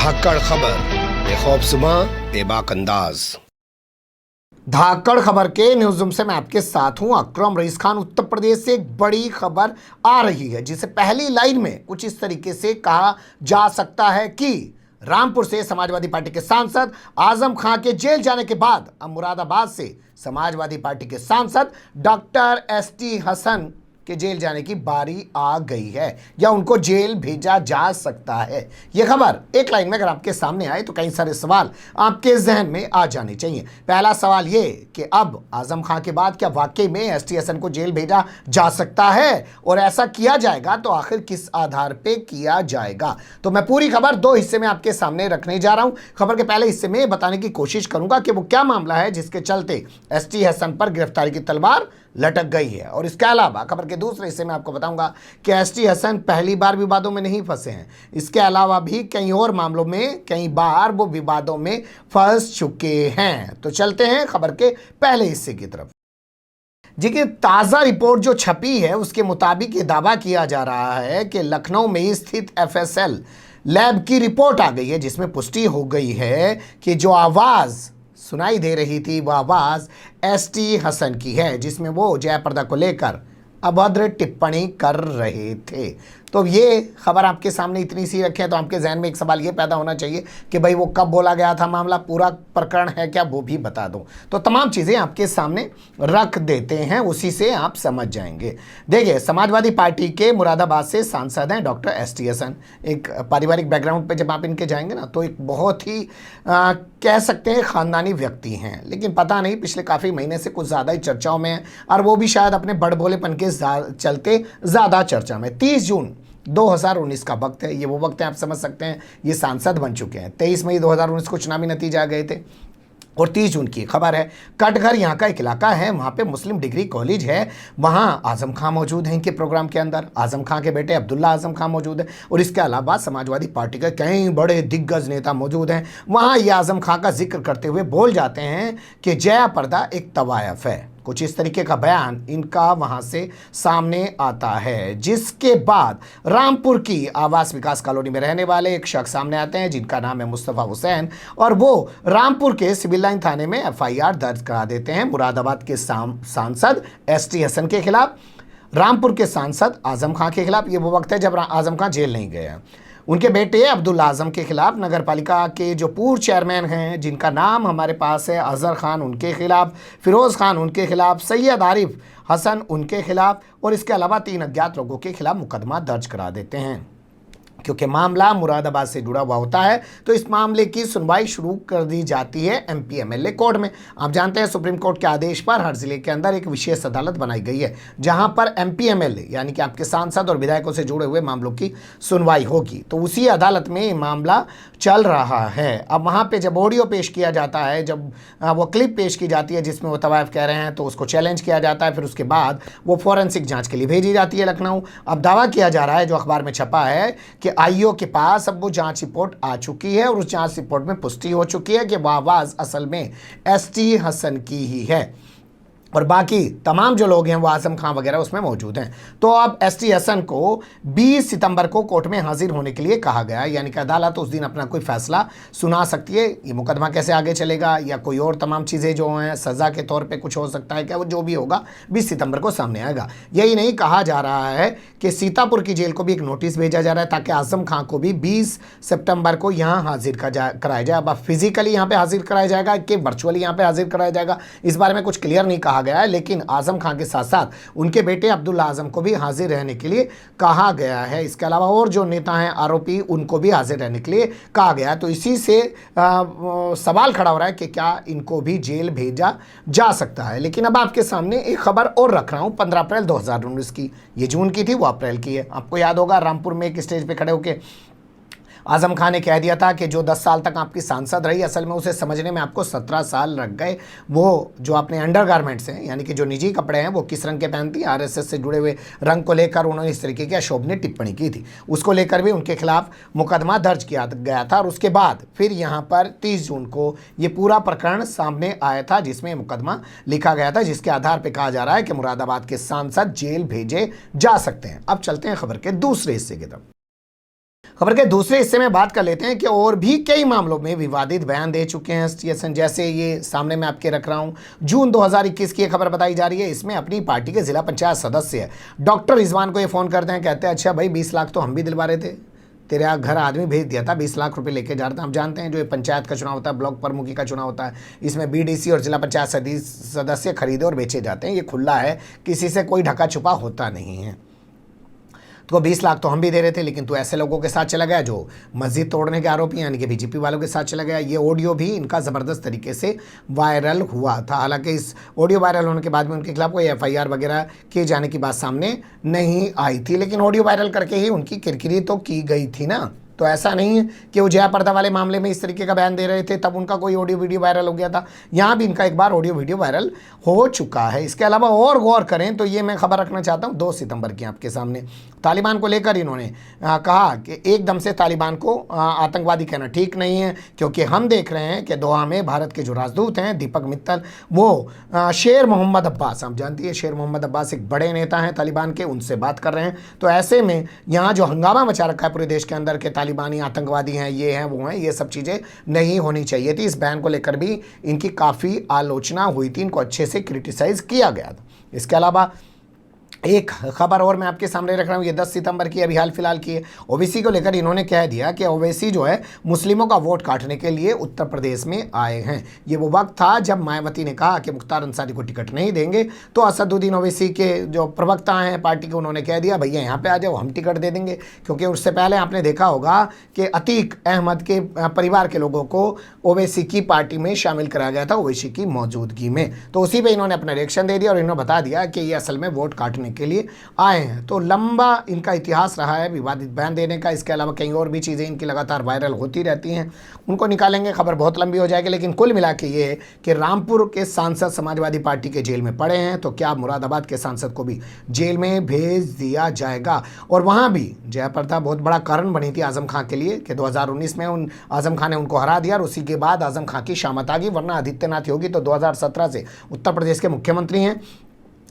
धाकड़ खबर, बेखौफसुमा बेबाक अंदाज। धाकड़ खबर के न्यूज रूम से मैं आपके साथ हूं अकरम रईस खान। उत्तर प्रदेश से एक बड़ी खबर आ रही है जिसे पहली लाइन में कुछ इस तरीके से कहा जा सकता है कि रामपुर से समाजवादी पार्टी के सांसद आजम खां के जेल जाने के बाद अब मुरादाबाद से समाजवादी पार्टी के सांसद डॉक्टर एसटी हसन के जेल जाने की बारी आ गई है या उनको जेल भेजा जा सकता है। यह खबर एक लाइन में अगर आपके सामने आए तो कई सारे सवाल आपके जहन में आ जाने चाहिए। पहला सवाल ये कि अब आजम खां के बाद क्या वाकई में एसटी हसन को जेल भेजा जा सकता है, और ऐसा किया जाएगा तो आखिर किस आधार पे किया जाएगा। तो मैं पूरी खबर दो हिस्से में आपके सामने रखने जा रहा हूं। खबर के पहले हिस्से में बताने की कोशिश करूंगा कि वो क्या मामला है जिसके चलते एसटी हसन पर गिरफ्तारी की तलवार लटक गई है, और इसके अलावा खबर के दूसरे हिस्से में आपको बताऊंगा कि एसटी हसन पहली बार विवादों में नहीं फंसे हैं। इसके अलावा भी कई और मामलों में कई बार वो विवादों में फंस चुके हैं। तो चलते हैं खबर के पहले हिस्से की तरफ। जी कि ताज़ा रिपोर्ट जो छपी है उसके मुताबिक ये दावा किया जा रहा है कि लखनऊ में स्थित एफएसएल लैब की रिपोर्ट आ गई है जिसमें पुष्टि हो गई है कि जो आवाज़ सुनाई दे रही थी वह आवाज़ एसटी हसन की है, जिसमें वो जयाप्रदा को लेकर अभद्र टिप्पणी कर रहे थे। तो ये खबर आपके सामने इतनी सी रखें तो आपके जहन में एक सवाल ये पैदा होना चाहिए कि भाई वो कब बोला गया था, मामला पूरा प्रकरण है क्या, वो भी बता दूं। तो तमाम चीज़ें आपके सामने रख देते हैं, उसी से आप समझ जाएंगे। देखिए, समाजवादी पार्टी के मुरादाबाद से सांसद हैं डॉक्टर एसटी हसन। एक पारिवारिक बैकग्राउंड पे जब आप इनके जाएंगे ना तो एक बहुत ही कह सकते हैं ख़ानदानी व्यक्ति हैं, लेकिन पता नहीं पिछले काफ़ी महीने से कुछ ज़्यादा ही चर्चाओं में है, और वो भी शायद अपने बड़बोलेपन के चलते ज़्यादा चर्चा में। 30 जून 2019 का वक्त है, ये वो वक्त है, आप समझ सकते हैं ये सांसद बन चुके हैं। 23 मई 2019 को चुनावी नतीजे आ गए थे और 30 जून की खबर है। कटघर यहाँ का एक इलाका है, वहाँ पे मुस्लिम डिग्री कॉलेज है, वहाँ आजम खां मौजूद हैं। इनके प्रोग्राम के अंदर आजम खां के बेटे अब्दुल्ला आजम खां मौजूद है, और इसके अलावा समाजवादी पार्टी के कई बड़े दिग्गज नेता मौजूद हैं। वहाँ ये आजम खां का जिक्र करते हुए बोल जाते हैं कि जया प्रदा एक तवायफ है, कुछ इस तरीके का बयान इनका वहां से सामने आता है। जिसके बाद रामपुर की आवास विकास कॉलोनी में रहने वाले एक शख्स सामने आते हैं जिनका नाम है मुस्तफ़ा हुसैन, और वो रामपुर के सिविल लाइन थाने में एफआईआर दर्ज करा देते हैं मुरादाबाद के सांसद एसटी हसन के खिलाफ, रामपुर के सांसद आजम खां के खिलाफ। ये वो वक्त है जब आजम खां जेल नहीं गए हैं। उनके बेटे अब्दुल्ला आजम के खिलाफ, नगर पालिका के जो पूर्व चेयरमैन हैं जिनका नाम हमारे पास है अजहर खान, उनके खिलाफ, फिरोज़ खान उनके खिलाफ, सैयद आरिफ हसन उनके खिलाफ, और इसके अलावा 3 अज्ञात लोगों के खिलाफ मुकदमा दर्ज करा देते हैं। क्योंकि मामला मुरादाबाद से जुड़ा हुआ होता है तो इस मामले की सुनवाई शुरू कर दी जाती है एमपी एमएलए कोर्ट में। आप जानते हैं सुप्रीम कोर्ट के आदेश पर हर जिले के अंदर एक विशेष अदालत बनाई गई है जहां पर एमपी एमएलए यानी कि आपके सांसद और विधायकों से जुड़े हुए मामलों की सुनवाई होगी। तो उसी अदालत में मामला चल रहा है। अब वहाँ पर जब ऑडियो पेश किया जाता है, जब वो क्लिप पेश की जाती है जिसमें वो तवायफ कह रहे हैं, तो उसको चैलेंज किया जाता है। फिर उसके बाद वो फॉरेंसिक जाँच के लिए भेजी जाती है लखनऊ। अब दावा किया जा रहा है जो अखबार में छपा है कि आईओ के पास अब वो जांच रिपोर्ट आ चुकी है, और उस जांच रिपोर्ट में पुष्टि हो चुकी है कि वह आवाज़ असल में एसटी हसन की ही है, और बाकी तमाम जो लोग हैं वो आजम खां वगैरह उसमें मौजूद हैं। तो अब एसटी हसन को 20 सितंबर को कोर्ट में हाजिर होने के लिए कहा गया, यानी कि अदालत उस दिन अपना कोई फैसला सुना सकती है। ये मुकदमा कैसे आगे चलेगा या कोई और तमाम चीज़ें जो हैं सज़ा के तौर पे कुछ हो सकता है क्या, वो जो भी होगा 20 सितंबर को सामने आएगा। यही नहीं, कहा जा रहा है कि सीतापुर की जेल को भी एक नोटिस भेजा जा रहा है ताकि आजम खां को भी 20 सितंबर को यहाँ हाजिर कराया जाए। अब फिजिकली यहाँ पर हाजिर कराया जाएगा कि वर्चुअली यहाँ पर हाजिर कराया जाएगा, इस बारे में कुछ क्लियर नहीं कहा गया है, लेकिन आजम खां के साथ साथ उनके बेटे अब्दुल्ला आजम को भी हाजिर रहने के लिए कहा गया है। इसके अलावा और जो नेता हैं आरोपी उनको भी हाजिर रहने के लिए कहा गया है। तो इसी से सवाल खड़ा हो रहा है कि क्या इनको भी जेल भेजा जा सकता है। लेकिन अब आपके सामने एक खबर और रख रहा हूँ 15 अप्रैल 2019 की। ये जून की थी, वो अप्रैल की है। आपको याद होगा रामपुर में एक स्टेज पे खड़े होकर आजम खां ने कह दिया था कि जो 10 साल तक आपकी सांसद रही, असल में उसे समझने में आपको 17 साल लग गए। वो जो अपने अंडरगारमेंट्स हैं यानी कि जो निजी कपड़े हैं वो किस रंग के पहनती, आरएसएस से जुड़े हुए रंग को लेकर उन्होंने इस तरीके की अशोभनीय टिप्पणी की थी। उसको लेकर भी उनके खिलाफ मुकदमा दर्ज किया गया था, और उसके बाद फिर यहाँ पर 30 जून को ये पूरा प्रकरण सामने आया था जिसमें मुकदमा लिखा गया था, जिसके आधार पर कहा जा रहा है कि मुरादाबाद के सांसद जेल भेजे जा सकते हैं। अब चलते हैं खबर के दूसरे हिस्से की तरफ। खबर के दूसरे हिस्से में बात कर लेते हैं कि और भी कई मामलों में विवादित बयान दे चुके हैं एसटीएसएन, जैसे ये सामने मैं आपके रख रहा हूं। जून 2021 की खबर बताई जा रही है। इसमें अपनी पार्टी के जिला पंचायत सदस्य डॉक्टर रिजवान को ये फोन करते हैं, कहते हैं अच्छा भाई 20 लाख तो हम भी दिलवा रहे थे, तेरे घर आदमी भेज दिया था, 20 लाख रुपए लेके जा रहे थे। हम जानते हैं जो ये पंचायत का चुनाव होता है, ब्लॉक प्रमुखी का चुनाव होता है, इसमें बीडीसी और जिला पंचायत सदस्य खरीदे और बेचे जाते हैं। ये खुला है, किसी से कोई ढका छुपा होता नहीं है। तो 20 लाख तो हम भी दे रहे थे, लेकिन तू ऐसे लोगों के साथ चला गया जो मस्जिद तोड़ने के आरोपी यानी कि बीजेपी वालों के साथ चला गया। ये ऑडियो भी इनका ज़बरदस्त तरीके से वायरल हुआ था। हालांकि इस ऑडियो वायरल होने के बाद में उनके खिलाफ कोई एफआईआर वगैरह किए जाने की बात सामने नहीं आई थी, लेकिन ऑडियो वायरल करके ही उनकी किरकिरी तो की गई थी ना। तो ऐसा नहीं है कि वो जया पर्दा वाले मामले में इस तरीके का बयान दे रहे थे तब उनका कोई ऑडियो वीडियो वायरल हो गया था। यहाँ भी इनका एक बार ऑडियो वीडियो वायरल हो चुका है। इसके अलावा और गौर करें तो ये मैं खबर रखना चाहता हूँ 2 सितंबर की आपके सामने। तालिबान को लेकर इन्होंने कहा कि एकदम से तालिबान को आतंकवादी कहना ठीक नहीं है, क्योंकि हम देख रहे हैं कि दोहा में भारत के जो राजदूत हैं दीपक मित्तल, वो शेर मोहम्मद अब्बास, आप जानती है शेर मोहम्मद अब्बास एक बड़े नेता हैं तालिबान के, उनसे बात कर रहे हैं। तो ऐसे में यहाँ जो हंगामा मचा रखा है पूरे देश के अंदर के तालिबानी आतंकवादी हैं, ये हैं वो हैं, ये सब चीज़ें नहीं होनी चाहिए थी। इस बयान को लेकर भी इनकी काफ़ी आलोचना हुई थी, इनको अच्छे से क्रिटिसाइज किया गया था। इसके अलावा एक खबर और मैं आपके सामने रख रहा हूँ, ये 10 सितंबर की अभी हाल फिलहाल की है। ओबीसी को लेकर इन्होंने कह दिया कि ओबीसी जो है मुस्लिमों का वोट काटने के लिए उत्तर प्रदेश में आए हैं। ये वो वक्त था जब मायावती ने कहा कि मुख्तार अंसारी को टिकट नहीं देंगे, तो असदुद्दीन ओवैसी के जो प्रवक्ता हैं पार्टी के, उन्होंने कह दिया भैया यहाँ पे आ जाओ, हम टिकट दे देंगे। क्योंकि उससे पहले आपने देखा होगा कि अतीक अहमद के परिवार के लोगों को ओवैसी की पार्टी में शामिल कराया गया था ओवैसी की मौजूदगी में। तो उसी पर इन्होंने अपना रिएक्शन दे दिया और इन्होंने बता दिया कि ये असल में वोट काटने के लिए आए हैं। तो लंबा इनका इतिहास रहा है विवादित बयान देने का। इसके अलावा कई और भी चीज़ें इनकी लगातार वायरल होती रहती हैं, उनको निकालेंगे, खबर बहुत लंबी हो जाएगी। लेकिन कुल मिला के ये कि रामपुर के सांसद समाजवादी पार्टी के जेल में पड़े हैं, तो क्या मुरादाबाद के सांसद को भी जेल में भेज दिया जाएगा? और वहाँ भी जया प्रदा बहुत बड़ा कारण बनी थी आजम खां के लिए कि 2019 में आजम खां ने उनको हरा दिया और उसी के बाद आजम खां की शामत आ गई। वरना आदित्यनाथ योगी तो 2017 से उत्तर प्रदेश के मुख्यमंत्री हैं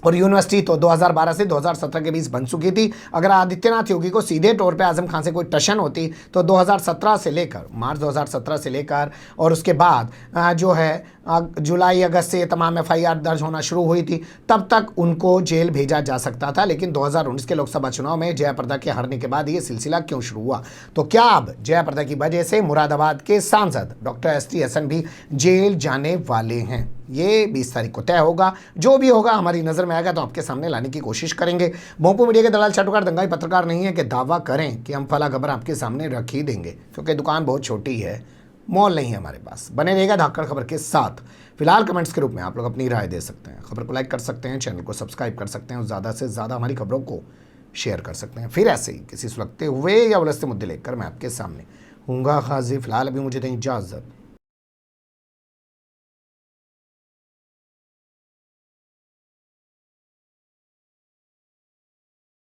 और यूनिवर्सिटी तो 2012 से 2017 के बीच बन चुकी थी। अगर आदित्यनाथ योगी को सीधे तौर पे आजम खान से कोई टशन होती तो 2017 से लेकर मार्च 2017 से लेकर और उसके बाद जो है जुलाई अगस्त से तमाम एफआईआर दर्ज होना शुरू हुई थी, तब तक उनको जेल भेजा जा सकता था। लेकिन 2019 के लोकसभा चुनाव में जया प्रदा के हारने के बाद ये सिलसिला क्यों शुरू हुआ? तो क्या अब जया प्रदा की वजह से मुरादाबाद के सांसद डॉक्टर ST भी जेल जाने वाले हैं? ये 20 तारीख को तय होगा। जो भी होगा हमारी नज़र में आएगा तो आपके सामने लाने की कोशिश करेंगे। भोंपू मीडिया के दलाल चाटुकार दंगाई पत्रकार नहीं है कि दावा करें कि हम फला खबर आपके सामने रख ही देंगे, क्योंकि दुकान बहुत छोटी है, मॉल नहीं है हमारे पास। बने रहेगा धाकड़ खबर के साथ। फिलहाल कमेंट्स के रूप में आप लोग अपनी राय दे सकते हैं, खबर को लाइक कर सकते हैं, चैनल को सब्सक्राइब कर सकते हैं और ज़्यादा से ज़्यादा हमारी खबरों को शेयर कर सकते हैं। फिर ऐसे ही किसी सुलगते हुए या उलझते मुद्दे लेकर मैं आपके सामने हूँगा हाजिर। फिलहाल अभी मुझे दें इजाज़त।